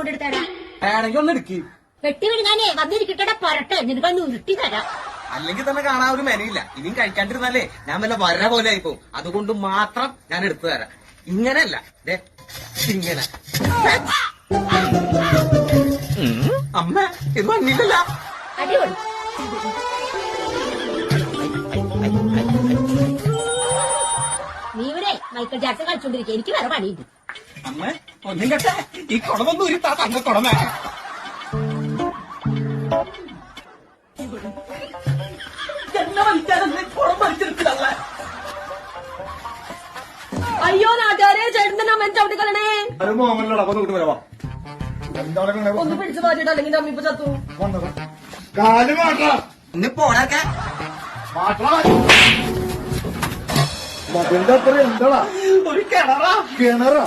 കൊണ്ടെടുത്തേടാ. വേണമെങ്കിൽ ഒന്ന് എടുക്കി. വെട്ടി വിഴുങ്ങാനേ വന്നിരിക്കട്ടെ പറട്ടെ, നിനക്കൊന്ന് ഉരുട്ടി തരാം. അല്ലെങ്കിൽ തന്നെ കാണാൻ ഒരു മെനയില്ല. ഇനിയും കഴിക്കാണ്ടിരുന്നാലേ ഞാൻ വല്ല വര പോലെ ആയിപ്പോ. അതുകൊണ്ട് മാത്രം ഞാൻ എടുത്തു തരാം. ഇങ്ങനെയല്ല, ഇങ്ങനെ. അമ്മ ഇത് വന്നില്ലല്ല. അടിപൊളി. നീ ഇവിടെ മൈക്കിൾ ജാക്സൺ കളിച്ചോണ്ടിരിക്കുക. എനിക്ക് വേറെ പണിയുണ്ട്. അമ്മ ഒന്നും കേട്ടെ, ഈ കുടമൊന്നും ഒരു തന്ന കുടമ. അയ്യോ നാട്ടുകാരെ, ചേട്ടൻ അമ്മ ചവിട്ടി കളണേ. ഒന്ന് പിടിച്ചു മാറ്റിട്ട് അല്ലെങ്കിൽ അമ്മ ഇപ്പൊ ചത്തു. ഇന്ന് പോടാക്കെ ഒരു കിണറാ.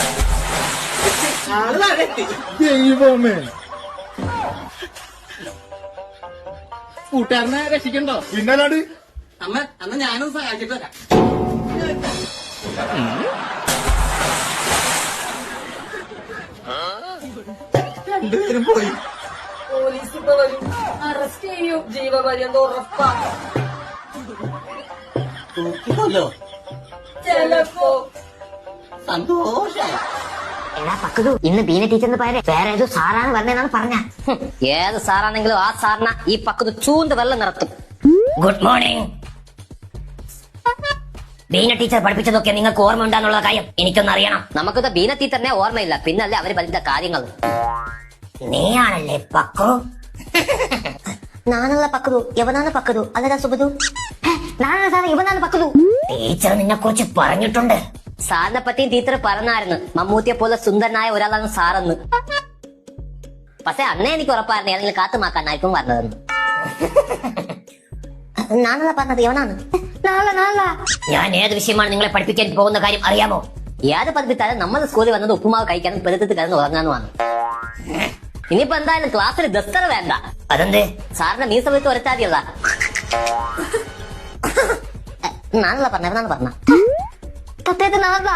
ആള് താഴെത്തി. ദൈവമേ, കൂട്ടുകാരനെ രക്ഷിക്കണ്ടോ? പിന്നല്ലാണ്ട് അമ്മ അന്ന് ഞാനൊന്ന് സഹായിച്ചിട്ട് വരാം. രണ്ടുപേരും പോയി. പോലീസ് ഇപ്പൊ വരും, അറസ്റ്റ് ചെയ്യും. ജീവപര്യന്തം ഉറപ്പാ. തൂക്കിക്കൊല്ലോ. ചെലപ്പോ. സന്തോഷായി. എടാ പക്കതു, ഇന്ന് ബീന ടീച്ചറിന് പകരം വേറെ ഏതോ സാറാണ് പറഞ്ഞതെന്നാണ് പറഞ്ഞ. ഏത് സാറാണെങ്കിലും ആ സാറിന ഈ പക്കതു ചൂണ്ട് വെള്ളം നിർത്തും. Good morning. ബീന ടീച്ചർ പഠിപ്പിച്ചതൊക്കെ നിങ്ങൾക്ക് ഓർമ്മ ഉണ്ടാന്നുള്ള കാര്യം എനിക്കൊന്ന് അറിയണം. നമുക്കിത് ബീന ടീച്ചറിനെ ഓർമ്മയില്ല, പിന്നല്ലേ അവര് പഠിച്ച കാര്യങ്ങൾ. നീയാണല്ലേ പക്കു? നാനുള്ള പക്കതു. യവനാണ് പക്കതു. അല്ലടാ സുബതു. നാളെ സാറ് യവനാണ് പക്കതു. ടീച്ചർ നിന്നെ കുറിച്ച് പറഞ്ഞിട്ടുണ്ട്. സാറിനെ പറ്റിയും ടീച്ചർ പറഞ്ഞായിരുന്നു, മമ്മൂട്ടിയെ പോലെ സുന്ദരനായ ഒരാളാണ് സാറെന്ന്. പക്ഷെ അന്നേ എനിക്ക് ഉറപ്പായിരുന്നു ഏതെങ്കിലും കാത്തുമാക്കാനായിരിക്കും പറഞ്ഞതെന്ന്. നാളെ പറഞ്ഞത് യവനാണ്. ഞാൻ ഏത് വിഷയമാണ് നിങ്ങളെ പഠിപ്പിക്കാൻ പോകുന്ന കാര്യം അറിയാമോ? ഏത് പഠിപ്പിച്ചാലും നമ്മൾ സ്കൂളിൽ വന്നത് ഉപ്പുമാവ് കഴിക്കാനും പെരുത്തത്ത് കിടന്ന് ഉറങ്ങാനുമാണ്. ഇനിയിപ്പോ എന്തായാലും ക്ലാസ്സിൽ ദസ്തർ വേണ്ട. അതെന്തേ? സാറിന്റെ മീസ വിളിച്ച് ഒരച്ചാതിയല്ല. നാളെ പറഞ്ഞ പറഞ്ഞ സത്യത്തിൽ നാളെ